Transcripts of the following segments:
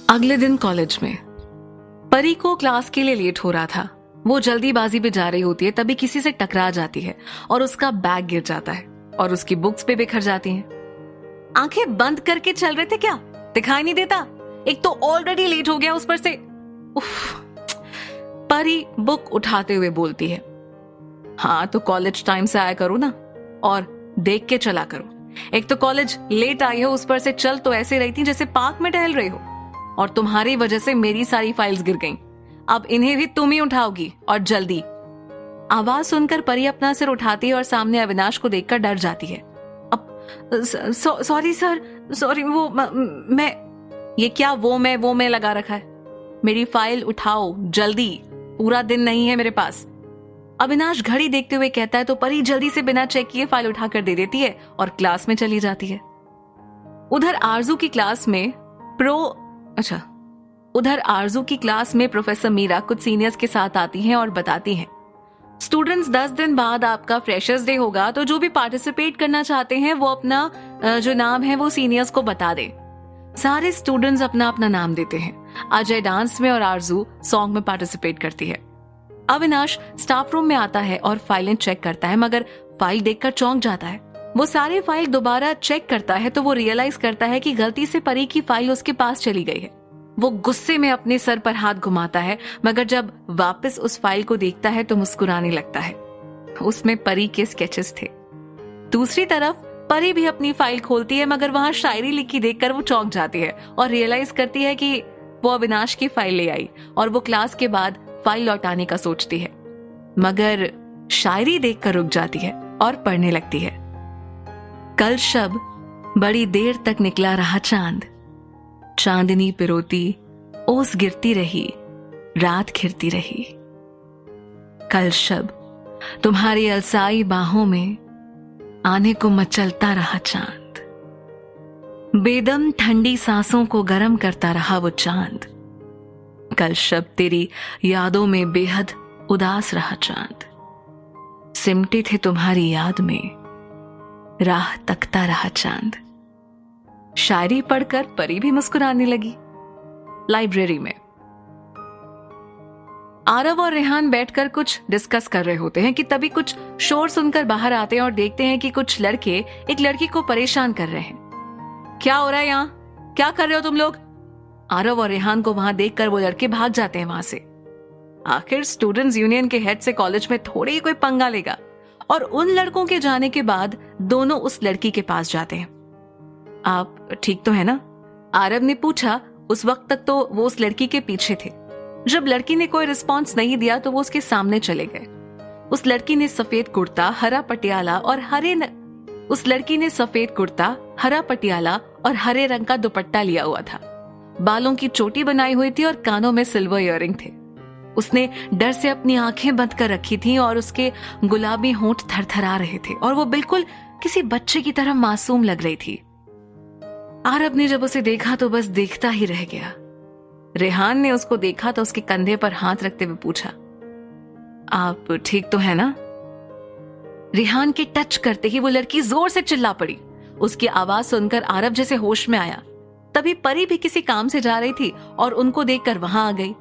अगले दिन कॉलेज में परी को क्लास के लिए लेट हो रहा था। वो जल्दीबाजी पे जा रही होती है, तभी किसी से टकरा जाती है और उसका बैग गिर जाता है और उसकी बुक्स पे बिखर जाती हैं। आंखें बंद करके चल रहे थे क्या? दिखाई नहीं देता? एक तो ऑलरेडी लेट हो गया, उस पर से उफ। परी बुक उठाते हुए बोलती है, हाँ तो कॉलेज टाइम से आया करो ना और देख के चला करो। एक तो कॉलेज लेट आई हो, उस पर से चल तो ऐसे रही थी जैसे पार्क में टहल रही हो, और तुम्हारी वजह से मेरी सारी फाइल्स गिर गईं। अब इन्हें भी तुम ही उठाओगी और जल्दी। आवाज सुनकर परी अपना सिर उठाती है और सामने अविनाश को देखकर डर जाती है। अब सॉरी सर, सॉरी वो मैं ये क्या वो मैं लगा रखा है? मेरी फाइल उठाओ जल्दी, पूरा दिन नहीं है मेरे पास। अविनाश घड़ी देखते हुए कहता है तो परी जल्दी से बिना चेक किए फाइल उठाकर दे देती है और क्लास में चली जाती है। उधर आरजू की क्लास में प्रोफेसर मीरा कुछ सीनियर्स के साथ आती हैं और बताती हैं, स्टूडेंट्स 10 दिन बाद आपका फ्रेशर्स डे होगा, तो जो भी पार्टिसिपेट करना चाहते हैं वो अपना जो नाम है वो सीनियर्स को बता दे। सारे स्टूडेंट्स अपना अपना नाम देते हैं। अजय डांस में और आरजू सॉन्ग में पार्टिसिपेट करती है। अविनाश स्टाफ रूम में आता है और फाइलें चेक करता है, मगर फाइल देखकर चौंक जाता है। वो सारी फाइल दोबारा चेक करता है तो वो रियलाइज करता है कि गलती से परी की फाइल उसके पास चली गई है। वो गुस्से में अपने सर पर हाथ घुमाता है, मगर जब वापस उस फाइल को देखता है तो मुस्कुराने लगता है। उसमें परी के स्केचेस थे। दूसरी तरफ परी भी अपनी फाइल खोलती है, मगर वहां शायरी लिखी देखकर वो चौंक जाती है और रियलाइज करती है कि वो अविनाश की फाइल ले आई और वो क्लास के बाद फाइल लौटाने का सोचती है, मगर शायरी देखकर रुक जाती है और पढ़ने लगती है। कल शब बड़ी देर तक निकला रहा चांद, चांदनी पिरोती ओस गिरती रही, रात घिरती रही। कल शब तुम्हारी अलसाई बाहों में आने को मचलता रहा चांद, बेदम ठंडी सांसों को गर्म करता रहा वो चांद। कल शब तेरी यादों में बेहद उदास रहा चांद, सिमटे थे तुम्हारी याद में राह तकता रहा चांद। शायरी पढ़कर परी भी मुस्कुराने लगी। लाइब्रेरी में आरव और रेहान बैठकर कुछ डिस्कस कर रहे होते हैं कि तभी कुछ शोर सुनकर बाहर आते हैं और देखते हैं कि कुछ लड़के एक लड़की को परेशान कर रहे हैं। क्या हो रहा है यहाँ? क्या कर रहे हो तुम लोग? आरव और रेहान को वहां देखकर वो लड़के भाग जाते हैं वहां से। आखिर स्टूडेंट्स यूनियन के हेड से कॉलेज में थोड़ी ही कोई पंगा लेगा। और उन लड़कों के जाने के बाद दोनों उस लड़की के पास जाते हैं। आप ठीक तो है ना? आरव ने पूछा। उस वक्त तक तो वो उस लड़की के पीछे थे। जब लड़की ने कोई रिस्पॉन्स नहीं दिया तो वो उसके सामने चले गए। उस लड़की ने सफेद कुर्ता, हरा पटियाला और हरे रंग का दुपट्टा लिया हुआ था। बालों की चोटी बनाई हुई थी और कानों में सिल्वर इयररिंग थे। उसने डर से अपनी आंखें बंद कर रखी थी और उसके गुलाबी होंठ थरथरा रहे थे और वो बिल्कुल किसी बच्चे की तरह मासूम लग रही थी। आरव ने जब उसे देखा तो बस देखता ही रह गया। रेहान ने उसको देखा तो उसके कंधे पर हाथ रखते हुए पूछा, आप ठीक तो है ना? रेहान के टच करते ही वो लड़की जोर से चिल्ला पड़ी। उसकी आवाज सुनकर आरव जैसे होश में आया। तभी परी भी किसी काम से जा रही थी और उनको देखकर वहां आ गई।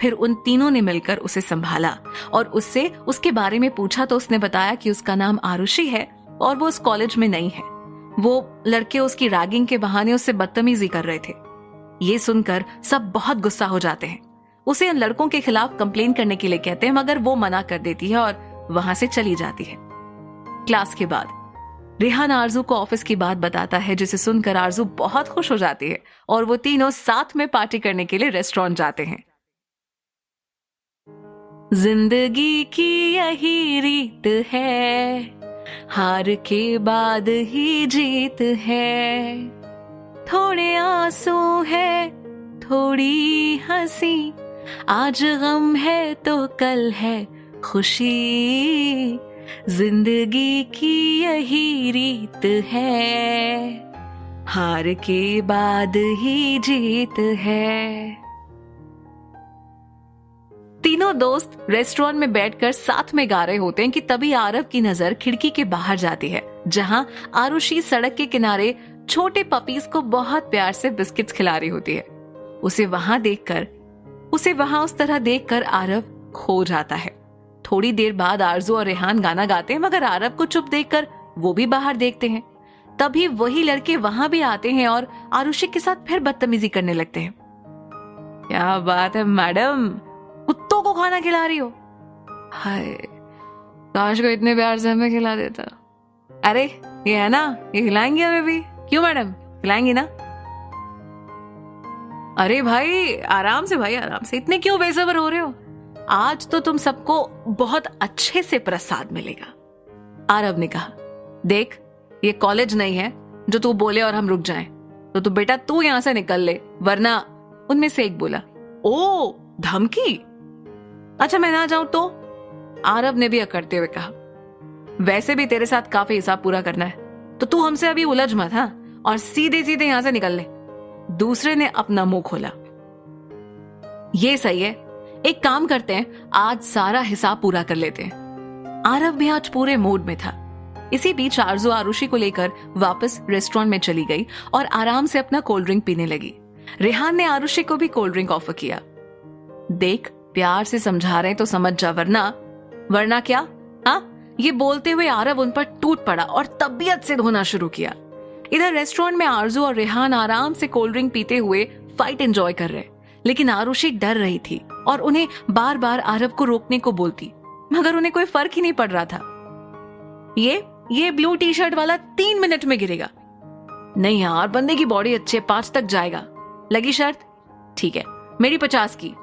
फिर उन तीनों ने मिलकर उसे संभाला और उससे उसके बारे में पूछा तो उसने बताया कि उसका नाम आरुषि है और वो उस कॉलेज में नहीं है। वो लड़के उसकी रैगिंग के बहाने उससे बदतमीजी कर रहे थे। ये सुनकर सब बहुत गुस्सा हो जाते हैं। उसे उन लड़कों के खिलाफ कंप्लेन करने के लिए कहते हैं, मगर वो मना कर देती है और वहां से चली जाती है। क्लास के बाद रेहान आरजू को ऑफिस की बात बताता है, जिसे सुनकर आरजू बहुत खुश हो जाती है और वो तीनों साथ में पार्टी करने के लिए रेस्टोरेंट जाते हैं। जिंदगी की यही रीत है, हार के बाद ही जीत है। थोड़े आंसू है, थोड़ी हंसी, आज गम है तो कल है खुशी। जिंदगी की यही रीत है, हार के बाद ही जीत है। तीनों दोस्त रेस्टोरेंट में बैठकर साथ में गा रहे होते हैं कि तभी आरव की नजर खिड़की के बाहर जाती है, जहां आरुषि सड़क के किनारे छोटे पपीज को बहुत प्यार से बिस्किट्स खिला रही होती है। उसे वहां उस तरह देखकर आरव खो जाता है। थोड़ी देर बाद आरजू और रेहान गाना गाते हैं, मगर आरव को चुप देखकर वो भी बाहर देखते हैं। तभी वही लड़के वहां भी आते हैं और आरुषि के साथ फिर बदतमीजी करने लगते हैं। क्या बात है मैडम, कुत्तों को खाना खिला रही हो? हाय, काश को इतने प्यार से हमें खिला देता। अरे ये है ना, ये खिलाएंगे हमें भी। क्यों मैडम, खिलाएंगी ना? अरे भाई आराम से, भाई आराम से, इतने क्यों बेसब्र हो रहे हो? आज तो तुम सबको बहुत अच्छे से प्रसाद मिलेगा। आरव ने कहा, देख ये कॉलेज नहीं है जो तू बोले और हम रुक जाएं। तो बेटा तू यहां से निकल ले, वरना। उनमें से एक बोला, ओ धमकी, अच्छा मैं ना जाऊं तो? आरव ने भी अकड़ते हुए कहा, वैसे भी तेरे साथ काफी हिसाब पूरा करना है, तो तू हमसे अभी उलझ मत, हाँ, और सीधे सीधे यहां से निकल ले। दूसरे ने अपना मुंह खोला, ये सही है, एक काम करते हैं, आज सारा हिसाब पूरा कर लेते हैं। आरव भी आज पूरे मूड में था। इसी बीच आरजू आरुषि को लेकर वापस रेस्टोरेंट में चली गई और आराम से अपना कोल्ड ड्रिंक पीने लगी। रेहान ने आरुषि को भी कोल्ड ड्रिंक ऑफर किया। देख प्यार से समझा रहे तो समझ जा, वरना क्या? हाँ, ये बोलते हुए आरव उन पर टूट पड़ा और तबीयत से धोना शुरू किया। इधर रेस्टोरेंट में आरजू और रेहान आराम से कोल्ड ड्रिंक पीते हुए फाइट एंजॉय कर रहे, लेकिन आरुषि डर रही थी और उन्हें बार बार आरव को रोकने को बोलती, मगर उन्हें कोई फर्क ही नहीं पड़ रहा था। ये ब्लू टी शर्ट वाला 3 मिनट में गिरेगा। नहीं यार, बंदे की बॉडी अच्छी है, 5 तक जाएगा। लगी शर्त? ठीक है, मेरी 50 की।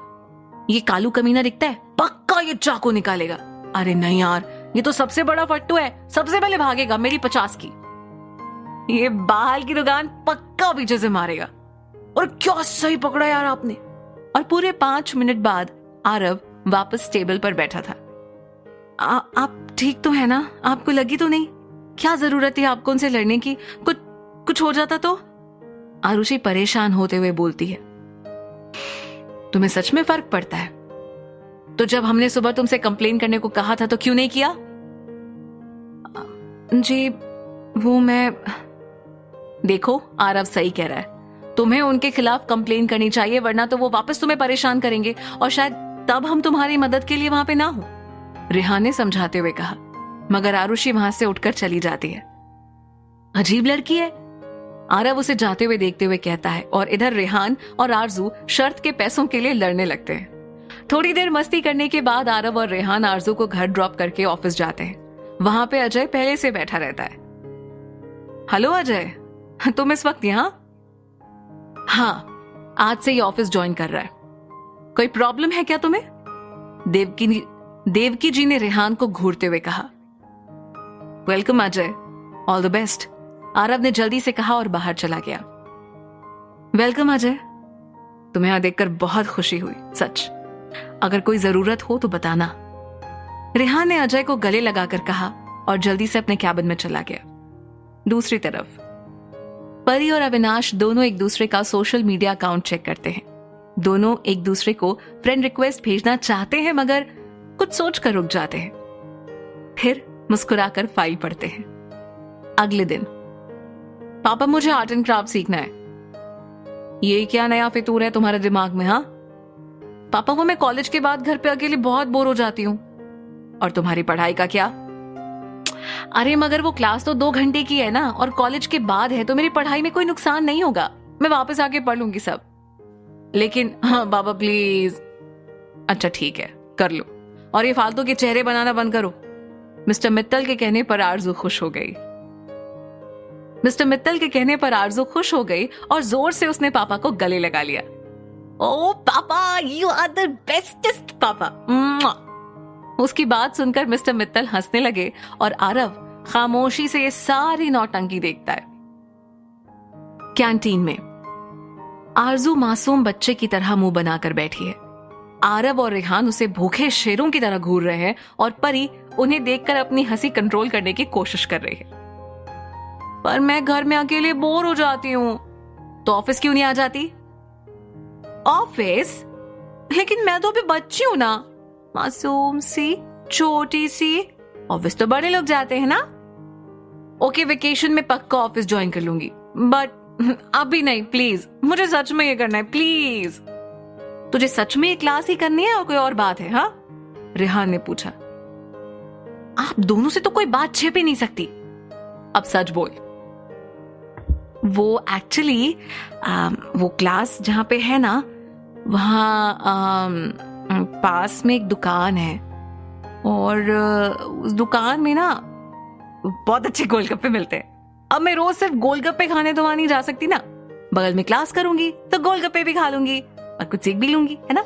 ये कालू कमीना दिखता है, पक्का ये चाकू निकालेगा। अरे नहीं यार, ये तो सबसे बड़ा फट्टू है, सबसे पहले भागेगा। मेरी 50 की। ये बाल की दुकान पक्का पीछे से मारेगा। और क्या सही पकड़ा यार आपने। और पूरे 5 मिनट बाद आरव वापस टेबल पर बैठा था। आप ठीक तो है ना? आपको लगी तो नहीं? क्या जरूरत है आपको उनसे लड़ने की? कुछ हो जाता तो? आरुषि परेशान होते हुए बोलती है, तुम्हें सच में फर्क पड़ता है? तो जब हमने सुबह तुमसे कंप्लेन करने को कहा था तो क्यों नहीं किया? जी वो मैं, देखो आरव सही कह रहा है, तुम्हें उनके खिलाफ कंप्लेन करनी चाहिए, वरना तो वो वापस तुम्हें परेशान करेंगे और शायद तब हम तुम्हारी मदद के लिए वहां पे ना हो। रेहान ने समझाते हुए कहा, मगर आरुषि वहां से उठकर चली जाती है। अजीब लड़की है, आरव उसे जाते हुए देखते हुए कहता है। और इधर रेहान और आरजू शर्त के पैसों के लिए लड़ने लगते हैं। थोड़ी देर मस्ती करने के बाद आरव और रेहान आरजू को घर ड्रॉप करके ऑफिस जाते हैं। वहां पे अजय पहले से बैठा रहता है। हेलो अजय, तुम इस वक्त यहाँ? हाँ, आज से ही ऑफिस ज्वाइन कर रहा है। कोई प्रॉब्लम है क्या तुम्हें? देवकी जी ने रेहान को घूरते हुए कहा। Welcome Ajay, all the best, Aarav ने जल्दी से कहा और बाहर चला गया। वेलकम अजय, तुम्हें यहां देखकर बहुत खुशी हुई, सच। अगर कोई जरूरत हो तो बताना, रेहान ने अजय को गले लगाकर कहा और जल्दी से अपने कैबिन में चला गया। दूसरी तरफ परी और अविनाश दोनों एक दूसरे का सोशल मीडिया अकाउंट चेक करते हैं। दोनों एक दूसरे को फ्रेंड रिक्वेस्ट भेजना चाहते हैं, मगर कुछ सोचकर रुक जाते हैं। फिर मुस्कुराकर फाइल पढ़ते हैं। अगले दिन, पापा मुझे आर्ट एंड क्राफ्ट सीखना है। ये क्या नया फितूर है तुम्हारे दिमाग में? हाँ पापा, वो मैं कॉलेज के बाद घर पे अकेले बहुत बोर हो जाती हूँ। और तुम्हारी पढ़ाई का क्या? अरे मगर वो क्लास तो 2 घंटे की है ना, और कॉलेज के बाद है, तो मेरी पढ़ाई में कोई नुकसान नहीं होगा, मैं वापस आके पढ़ लूंगी सब। लेकिन हाँ पापा प्लीज। अच्छा ठीक है, कर लो, और ये फालतू के चेहरे बनाना बंद करो। मिस्टर मित्तल के कहने पर आरजू खुश हो गई। और जोर से उसने पापा को गले लगा लिया। ओ पापा, यू आर द बेस्टेस्ट पापा। उसकी बात सुनकर मिस्टर मित्तल हंसने लगे और आरव खामोशी से ये सारी नौटंकी देखता है। कैंटीन में आरजू मासूम बच्चे की तरह मुंह बनाकर बैठी है। आरव और रेहान उसे भूखे शेरों की तरह घूर रहे हैं और परी उन्हें देखकर अपनी हंसी कंट्रोल करने की कोशिश कर रही है। पर मैं घर में अकेले बोर हो जाती हूँ। तो ऑफिस क्यों नहीं आ जाती? ऑफिस? लेकिन मैं तो अभी बच्ची हूं ना, मासूम सी, छोटी सी। ऑफिस तो बड़े लोग जाते हैं ना। ओके, वेकेशन में पक्का ऑफिस ज्वाइन कर लूंगी, बट अभी नहीं प्लीज, मुझे सच में ये करना है प्लीज। तुझे सच में ये क्लास ही करनी है और कोई और बात है? हाँ, रेहान ने पूछा। आप दोनों से तो कोई बात छिप ही नहीं सकती, अब सच बोल। वो एक्चुअली वो क्लास जहां पे है ना, वहां पास में एक दुकान है और उस दुकान में ना बहुत अच्छे गोलगप्पे मिलते हैं। अब मैं रोज सिर्फ गोलगप्पे खाने तो वहां नहीं जा सकती ना, बगल में क्लास करूंगी तो गोलगप्पे भी खा लूंगी और कुछ सीख भी लूंगी, है ना।